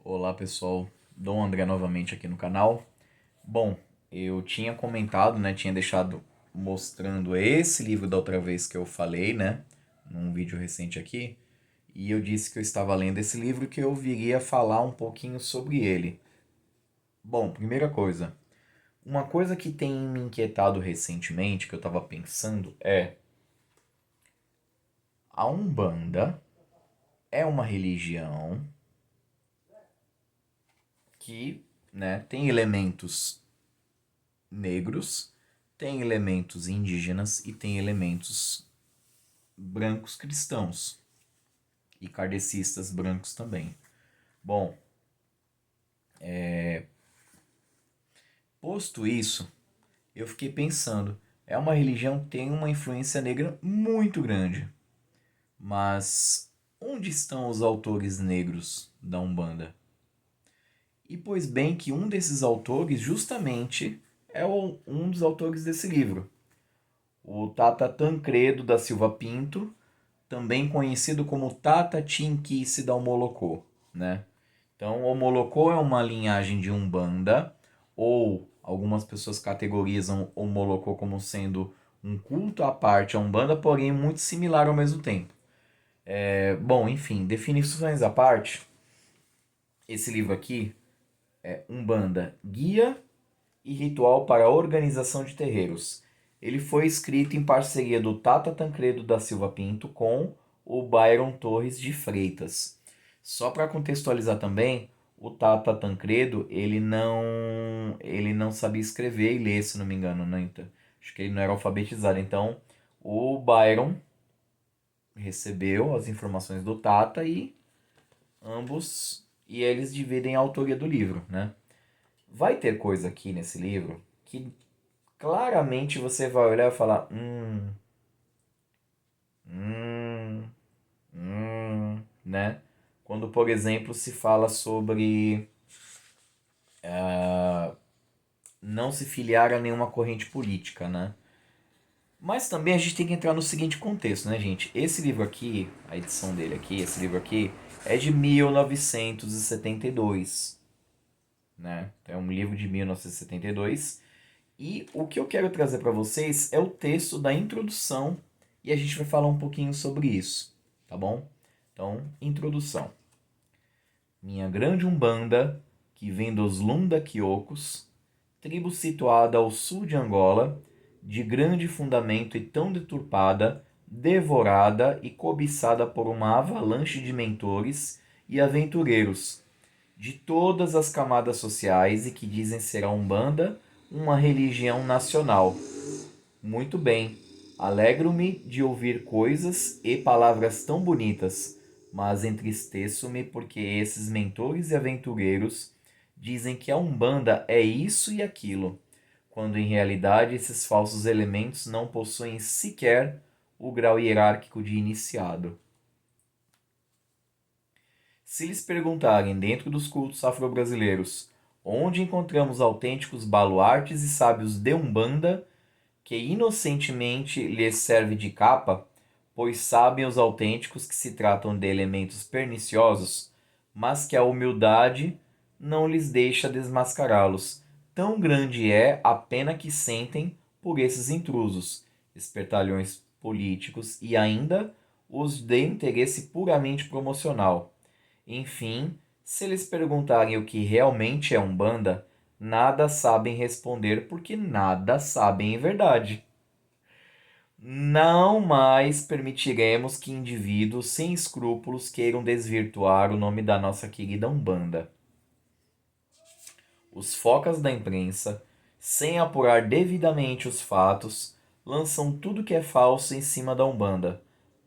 Olá pessoal, Dom André novamente aqui no canal. Bom, eu tinha comentado, né, tinha deixado mostrando esse livro da outra vez que eu falei, né, num vídeo recente aqui, e eu disse que eu estava lendo esse livro e que eu viria falar um pouquinho sobre ele. Bom, primeira coisa, uma coisa que tem me inquietado recentemente, que eu estava pensando, é a Umbanda é uma religião que, né, tem elementos negros, tem elementos indígenas e tem elementos brancos cristãos e kardecistas brancos também. Bom, posto isso, eu fiquei pensando, é uma religião que tem uma influência negra muito grande, mas onde estão os autores negros da Umbanda? E pois bem que um desses autores justamente é um dos autores desse livro, o Tata Tancredo da Silva Pinto, também conhecido como Tata Tinquice da Omolocô, né? Então, Omolocô é uma linhagem de Umbanda, ou algumas pessoas categorizam Omolocô como sendo um culto à parte à Umbanda, porém muito similar ao mesmo tempo. Bom, enfim, definições à parte, esse livro aqui é Umbanda, Guia e Ritual para a Organização de Terreiros. Ele foi escrito em parceria do Tata Tancredo da Silva Pinto com o Byron Torres de Freitas. Só para contextualizar também, o Tata Tancredo, ele não sabia escrever e ler, se não me engano, né? Então, acho que ele não era alfabetizado. Então, o Byron recebeu as informações do Tata e eles dividem a autoria do livro, né? Vai ter coisa aqui nesse livro que claramente você vai olhar e falar: hum, né? Quando, por exemplo, se fala sobre não se filiar a nenhuma corrente política, né? Mas também a gente tem que entrar no seguinte contexto, né, gente? Esse livro aqui, a edição dele aqui, esse livro aqui, é de 1972, né? É um livro de 1972. E o que eu quero trazer para vocês é o texto da introdução e a gente vai falar um pouquinho sobre isso, tá bom? Então, introdução. Minha grande Umbanda, que vem dos Lunda Quiocos, tribo situada ao sul de Angola, de grande fundamento e tão deturpada, devorada e cobiçada por uma avalanche de mentores e aventureiros de todas as camadas sociais e que dizem ser a Umbanda uma religião nacional. Muito bem, alegro-me de ouvir coisas e palavras tão bonitas, mas entristeço-me porque esses mentores e aventureiros dizem que a Umbanda é isso e aquilo, quando em realidade esses falsos elementos não possuem sequer o grau hierárquico de iniciado. Se lhes perguntarem dentro dos cultos afro-brasileiros onde encontramos autênticos baluartes e sábios de Umbanda, que inocentemente lhes serve de capa, pois sabem os autênticos que se tratam de elementos perniciosos, mas que a humildade não lhes deixa desmascará-los. Tão grande é a pena que sentem por esses intrusos, espertalhões políticos e ainda os de interesse puramente promocional. Enfim, se eles perguntarem o que realmente é Umbanda, nada sabem responder porque nada sabem em verdade. Não mais permitiremos que indivíduos sem escrúpulos queiram desvirtuar o nome da nossa querida Umbanda. Os focas da imprensa, sem apurar devidamente os fatos, lançam tudo que é falso em cima da Umbanda.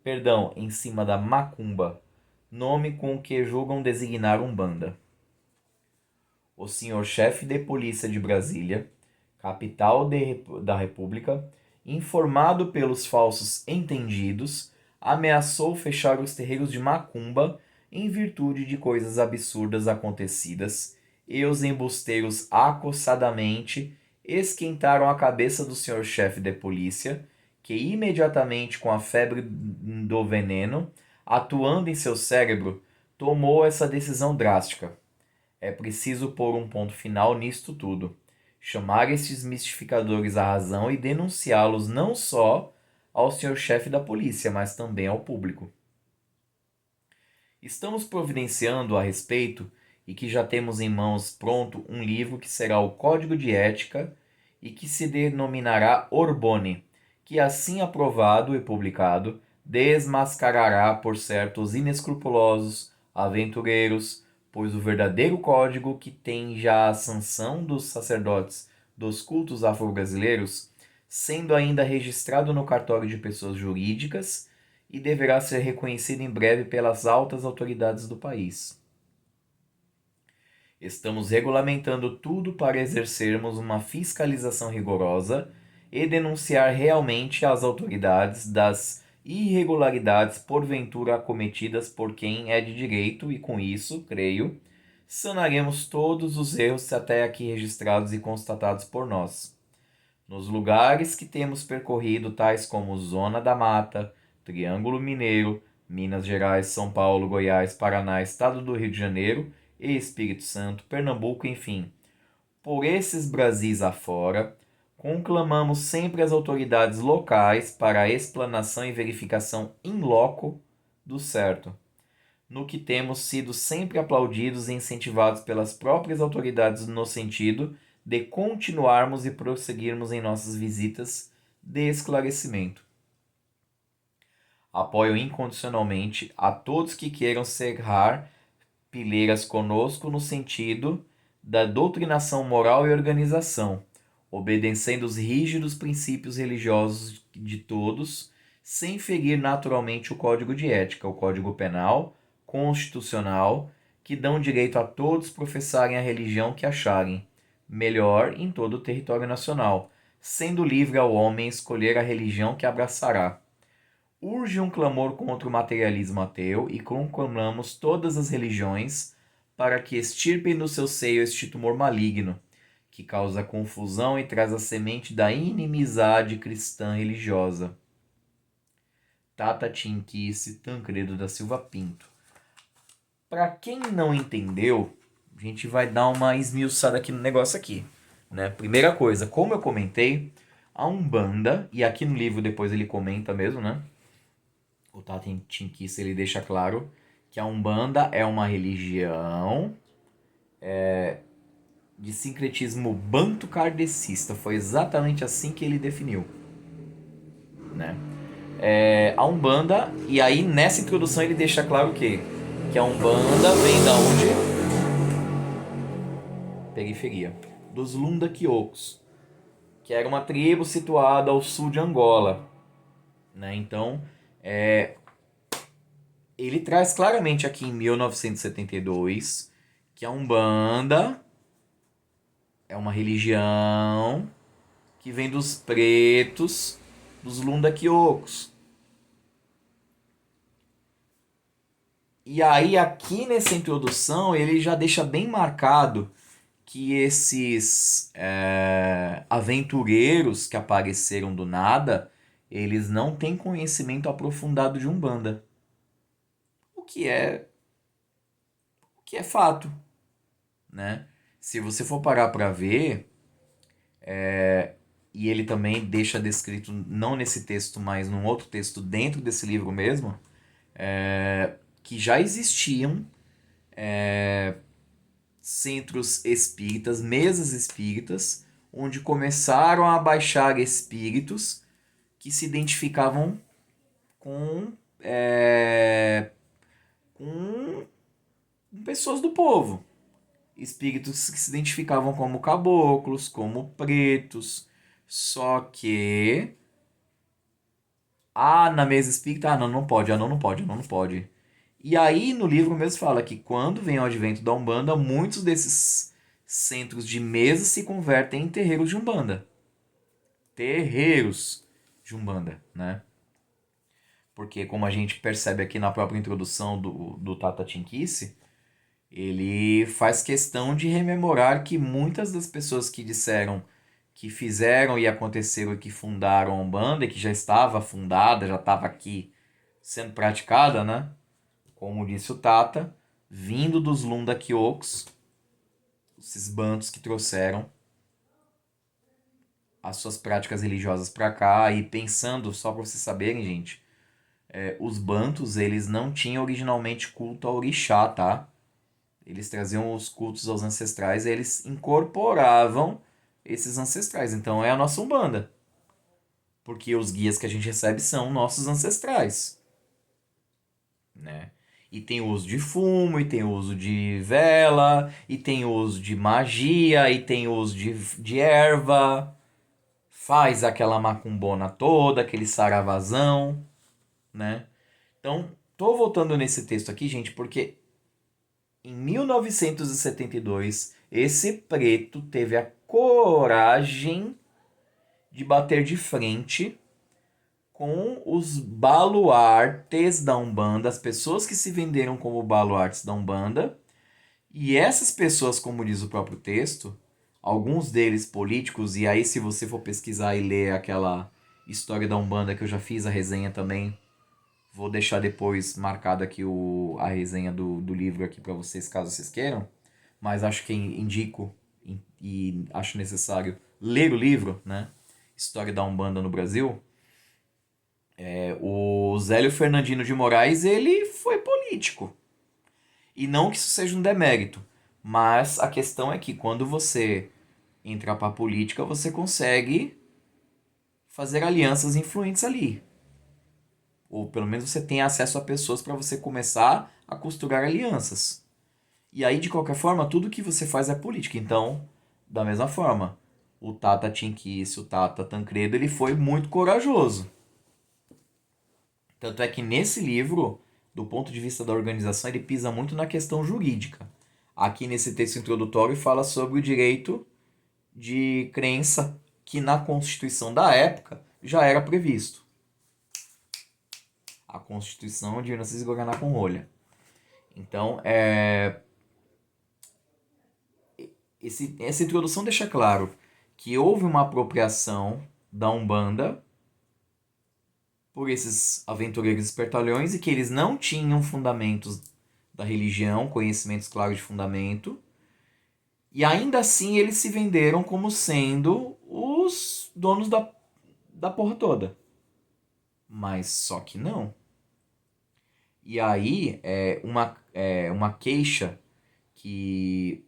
Perdão, em cima da Macumba, nome com o que julgam designar Umbanda. O senhor-chefe de polícia de Brasília, capital da República, informado pelos falsos entendidos, ameaçou fechar os terreiros de Macumba em virtude de coisas absurdas acontecidas, e os embusteiros acossadamente esquentaram a cabeça do senhor-chefe de polícia, que imediatamente com a febre do veneno, atuando em seu cérebro, tomou essa decisão drástica. É preciso pôr um ponto final nisto tudo. Chamar estes mistificadores à razão e denunciá-los não só ao senhor-chefe da polícia, mas também ao público. Estamos providenciando a respeito e que já temos em mãos pronto um livro que será o Código de Ética e que se denominará Orbone, que assim aprovado e publicado, desmascarará, por certo, os inescrupulosos aventureiros, pois o verdadeiro código que tem já a sanção dos sacerdotes dos cultos afro-brasileiros, sendo ainda registrado no cartório de pessoas jurídicas, e deverá ser reconhecido em breve pelas altas autoridades do país. Estamos regulamentando tudo para exercermos uma fiscalização rigorosa e denunciar realmente às autoridades das irregularidades porventura acometidas por quem é de direito e com isso, creio, sanaremos todos os erros até aqui registrados e constatados por nós. Nos lugares que temos percorrido, tais como Zona da Mata, Triângulo Mineiro, Minas Gerais, São Paulo, Goiás, Paraná, Estado do Rio de Janeiro e Espírito Santo, Pernambuco, enfim. Por esses Brasis afora, conclamamos sempre as autoridades locais para a explanação e verificação in loco do certo, no que temos sido sempre aplaudidos e incentivados pelas próprias autoridades no sentido de continuarmos e prosseguirmos em nossas visitas de esclarecimento. Apoio incondicionalmente a todos que queiram cerrar pileiras conosco no sentido da doutrinação moral e organização, obedecendo os rígidos princípios religiosos de todos, sem ferir naturalmente o Código de Ética, o Código Penal, Constitucional, que dão direito a todos professarem a religião que acharem melhor em todo o território nacional, sendo livre ao homem escolher a religião que abraçará. Urge um clamor contra o materialismo ateu e conclamamos todas as religiões para que extirpem do seu seio este tumor maligno, que causa confusão e traz a semente da inimizade cristã religiosa. Tata Tinquice Tancredo da Silva Pinto. Para quem não entendeu, a gente vai dar uma esmiuçada aqui no negócio aqui, né? Primeira coisa, como eu comentei, a Umbanda, e aqui no livro depois ele comenta mesmo, né? O Tata Tinquice ele deixa claro que a Umbanda é uma religião de sincretismo banto-kardecista. Foi exatamente assim que ele definiu, né? A Umbanda, e aí nessa introdução ele deixa claro que a Umbanda vem da onde? Periferia. Dos Lunda Quiocos, que era uma tribo situada ao sul de Angola, né? Então, ele traz claramente aqui em 1972 que a Umbanda é uma religião que vem dos pretos, dos Lunda Quiocos. E aí aqui nessa introdução ele já deixa bem marcado que esses aventureiros que apareceram do nada, eles não têm conhecimento aprofundado de Umbanda. O que é fato, né? Se você for parar para ver, e ele também deixa descrito, não nesse texto, mas num outro texto dentro desse livro mesmo, que já existiam centros espíritas, mesas espíritas, onde começaram a baixar espíritos que se identificavam com pessoas do povo. Espíritos que se identificavam como caboclos, como pretos. Só que na mesa espírita, não pode. E aí no livro mesmo fala que quando vem o advento da Umbanda, muitos desses centros de mesa se convertem em terreiros de Umbanda. Terreiros de Umbanda, né? Porque como a gente percebe aqui na própria introdução do Tata Tinquice, ele faz questão de rememorar que muitas das pessoas que disseram que fizeram e aconteceram e que fundaram a Umbanda, e que já estava fundada, já estava aqui sendo praticada, né? Como disse o Tata, vindo dos Lunda Quiocos, esses bantos que trouxeram as suas práticas religiosas para cá. E pensando, só para vocês saberem, gente, os bantos, eles não tinham originalmente culto ao orixá, tá? Eles traziam os cultos aos ancestrais e eles incorporavam esses ancestrais. Então é a nossa Umbanda. Porque os guias que a gente recebe são nossos ancestrais, né? E tem o uso de fumo, e tem o uso de vela, e tem o uso de magia, e tem o uso de erva. Faz aquela macumbona toda, aquele saravazão, né? Então, tô voltando nesse texto aqui, gente, porque em 1972, esse preto teve a coragem de bater de frente com os baluartes da Umbanda, as pessoas que se venderam como baluartes da Umbanda. E essas pessoas, como diz o próprio texto, alguns deles políticos, e aí se você for pesquisar e ler aquela história da Umbanda que eu já fiz a resenha também, vou deixar depois marcado aqui a resenha do livro aqui para vocês, caso vocês queiram. Mas acho que indico e acho necessário ler o livro, né? História da Umbanda no Brasil. O Zélio Fernandino de Moraes, ele foi político. E não que isso seja um demérito, mas a questão é que quando você entra para a política, você consegue fazer alianças influentes ali. Ou pelo menos você tem acesso a pessoas para você começar a costurar alianças. E aí, de qualquer forma, tudo que você faz é política. Então, da mesma forma, o Tata Tinquice, o Tata Tancredo, ele foi muito corajoso. Tanto é que nesse livro, do ponto de vista da organização, ele pisa muito na questão jurídica. Aqui nesse texto introdutório fala sobre o direito de crença que na Constituição da época já era previsto. A Constituição de 1950 com rolha. Então, essa introdução deixa claro que houve uma apropriação da Umbanda por esses aventureiros espertalhões e que eles não tinham fundamentos da religião, conhecimentos claros de fundamento, e ainda assim eles se venderam como sendo os donos da porra toda. Mas só que não. E aí, uma queixa que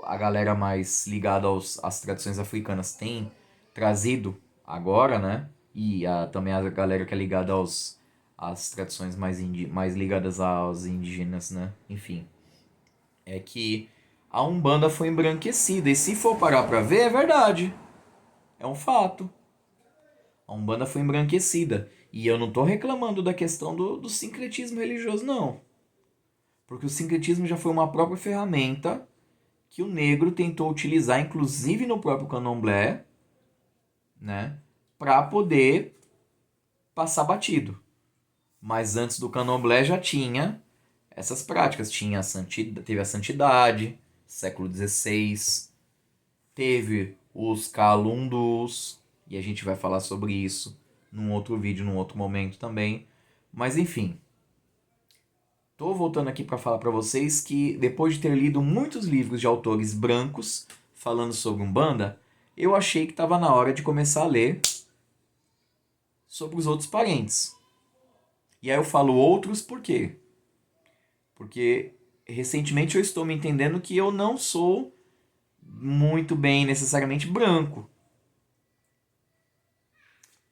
a galera mais ligada às tradições africanas tem trazido agora, né? E também a galera que é ligada às tradições mais ligadas aos indígenas, né? Enfim, é que a Umbanda foi embranquecida. E se for parar pra ver, é verdade. É um fato. A Umbanda foi embranquecida. E eu não tô reclamando da questão do sincretismo religioso, não. Porque o sincretismo já foi uma própria ferramenta que o negro tentou utilizar, inclusive no próprio candomblé, né, para poder passar batido. Mas antes do candomblé já tinha essas práticas. Teve a santidade, século XVI, teve os calundus, e a gente vai falar sobre isso num outro vídeo, num outro momento também. Mas enfim, tô voltando aqui para falar para vocês que depois de ter lido muitos livros de autores brancos falando sobre Umbanda, eu achei que estava na hora de começar a ler sobre os outros parentes. E aí eu falo outros por quê? Porque recentemente eu estou me entendendo que eu não sou muito bem necessariamente branco.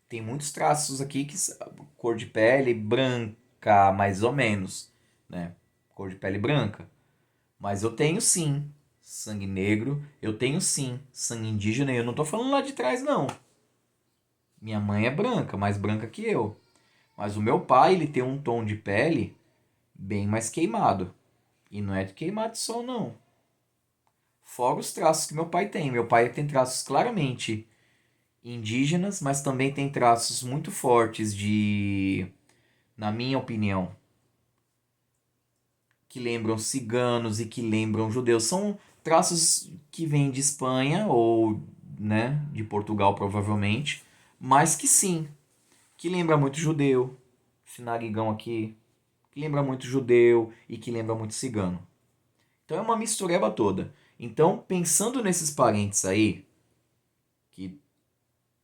Tem muitos traços aqui que cor de pele branca, mais ou menos, né? Cor de pele branca. Mas eu tenho sim sangue negro, eu tenho sim sangue indígena, e eu não tô falando lá de trás não. Minha mãe é branca, mais branca que eu. Mas o meu pai, ele tem um tom de pele bem mais queimado. E não é de queimado de sol não. Fora os traços que meu pai tem. Meu pai tem traços claramente indígenas, mas também tem traços muito fortes na minha opinião, que lembram ciganos e que lembram judeus. São traços que vêm de Espanha ou, né, de Portugal provavelmente, mas que sim, que lembra muito judeu. Esse narigão aqui, que lembra muito judeu e que lembra muito cigano. Então é uma mistureba toda. Então, pensando nesses parentes aí, que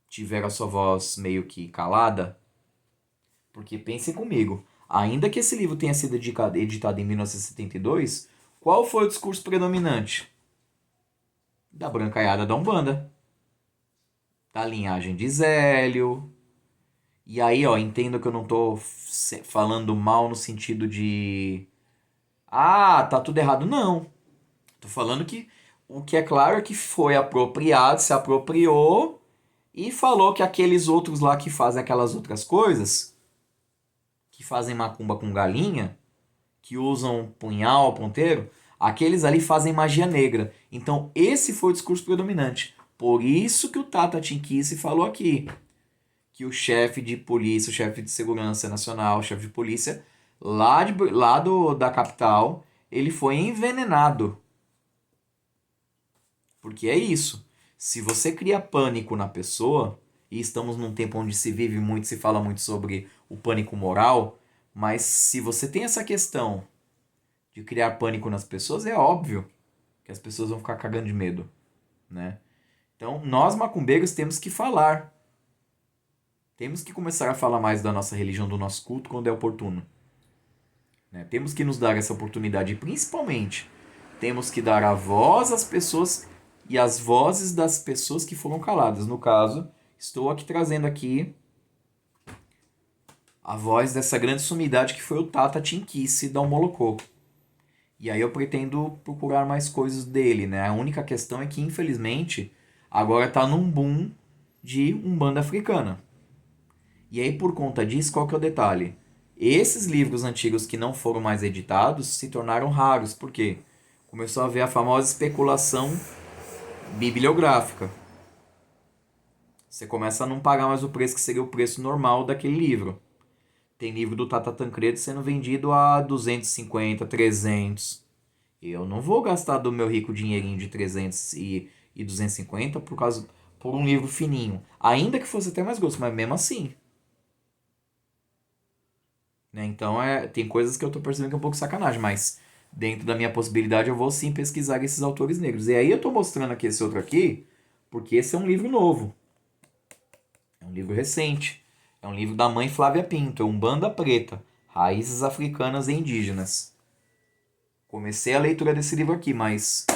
tiveram a sua voz meio que calada, porque pensem comigo, ainda que esse livro tenha sido editado em 1972, qual foi o discurso predominante? Da brancaiada da Umbanda, da linhagem de Zélio. E aí, ó, entendo que eu não tô falando mal no sentido de ah, tá tudo errado. Não. Tô falando que o que é claro é que foi apropriado, se apropriou e falou que aqueles outros lá que fazem aquelas outras coisas, que fazem macumba com galinha, que usam punhal, ponteiro, aqueles ali fazem magia negra. Então, esse foi o discurso predominante. Por isso que o Tata Tinkice falou aqui que o chefe de polícia, o chefe de segurança nacional, o chefe de polícia da capital, ele foi envenenado. Porque é isso. Se você cria pânico na pessoa, e estamos num tempo onde se vive muito, se fala muito sobre o pânico moral, mas se você tem essa questão de criar pânico nas pessoas, é óbvio que as pessoas vão ficar cagando de medo, né? Então, nós macumbeiros temos que falar. Temos que começar a falar mais da nossa religião, do nosso culto, quando é oportuno. Né? Temos que nos dar essa oportunidade e, principalmente, temos que dar a voz às pessoas e as vozes das pessoas que foram caladas. No caso, estou aqui trazendo aqui a voz dessa grande sumidade que foi o Tata Tinkice da Umolocô. E aí eu pretendo procurar mais coisas dele, né? A única questão é que, infelizmente, agora está num boom de Umbanda africana. E aí, por conta disso, qual que é o detalhe? Esses livros antigos que não foram mais editados se tornaram raros. Por quê? Começou a haver a famosa especulação bibliográfica. Você começa a não pagar mais o preço que seria o preço normal daquele livro. Tem livro do Tata Tancredo sendo vendido a 250, 300. Eu não vou gastar do meu rico dinheirinho de 300 e 250 por um livro fininho. Ainda que fosse até mais grosso, mas mesmo assim. Né? Então tem coisas que eu tô percebendo que é um pouco sacanagem, mas dentro da minha possibilidade eu vou sim pesquisar esses autores negros. E aí eu tô mostrando aqui esse outro aqui, porque esse é um livro novo. É um livro recente. É um livro da mãe Flávia Pinto, é Umbanda Preta, Raízes Africanas e Indígenas. Comecei a leitura desse livro aqui, mas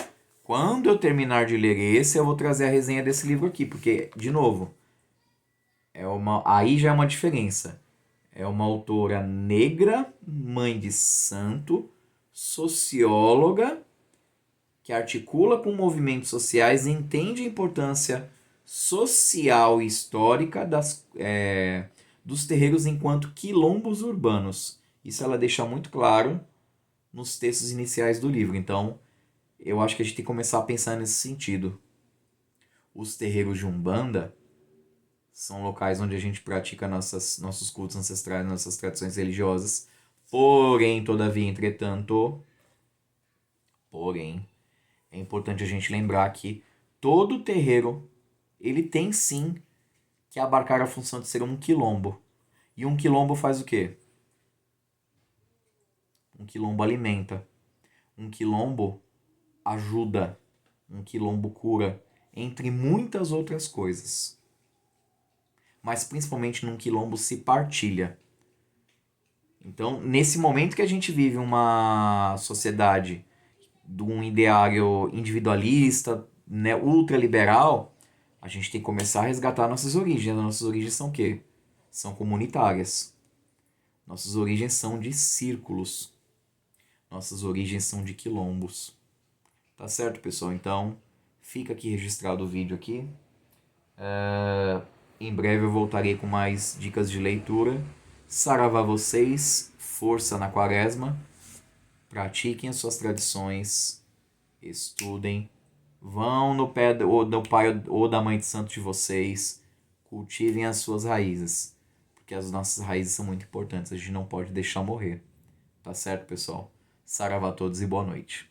quando eu terminar de ler esse, eu vou trazer a resenha desse livro aqui, porque, de novo, aí já é uma diferença. É uma autora negra, mãe de santo, socióloga, que articula com movimentos sociais e entende a importância social e histórica dos terreiros enquanto quilombos urbanos. Isso ela deixa muito claro nos textos iniciais do livro. Então, eu acho que a gente tem que começar a pensar nesse sentido. Os terreiros de Umbanda são locais onde a gente pratica nossos cultos ancestrais, nossas tradições religiosas. Porém, todavia, entretanto, é importante a gente lembrar que todo terreiro, ele tem sim que abarcar a função de ser um quilombo. E um quilombo faz o quê? Um quilombo alimenta. Um quilombo ajuda. Um quilombo cura. Entre muitas outras coisas. Mas principalmente num quilombo se partilha. Então, nesse momento que a gente vive uma sociedade de um ideário individualista, né, ultraliberal, a gente tem que começar a resgatar nossas origens. As nossas origens são o quê? São comunitárias. Nossas origens são de círculos. Nossas origens são de quilombos. Tá certo, pessoal? Então, fica aqui registrado o vídeo aqui. Em breve eu voltarei com mais dicas de leitura. Saravá vocês, força na quaresma. Pratiquem as suas tradições, estudem, vão no pé do pai ou da mãe de santo de vocês, cultivem as suas raízes, porque as nossas raízes são muito importantes, a gente não pode deixar morrer. Tá certo, pessoal? Saravá a todos e boa noite.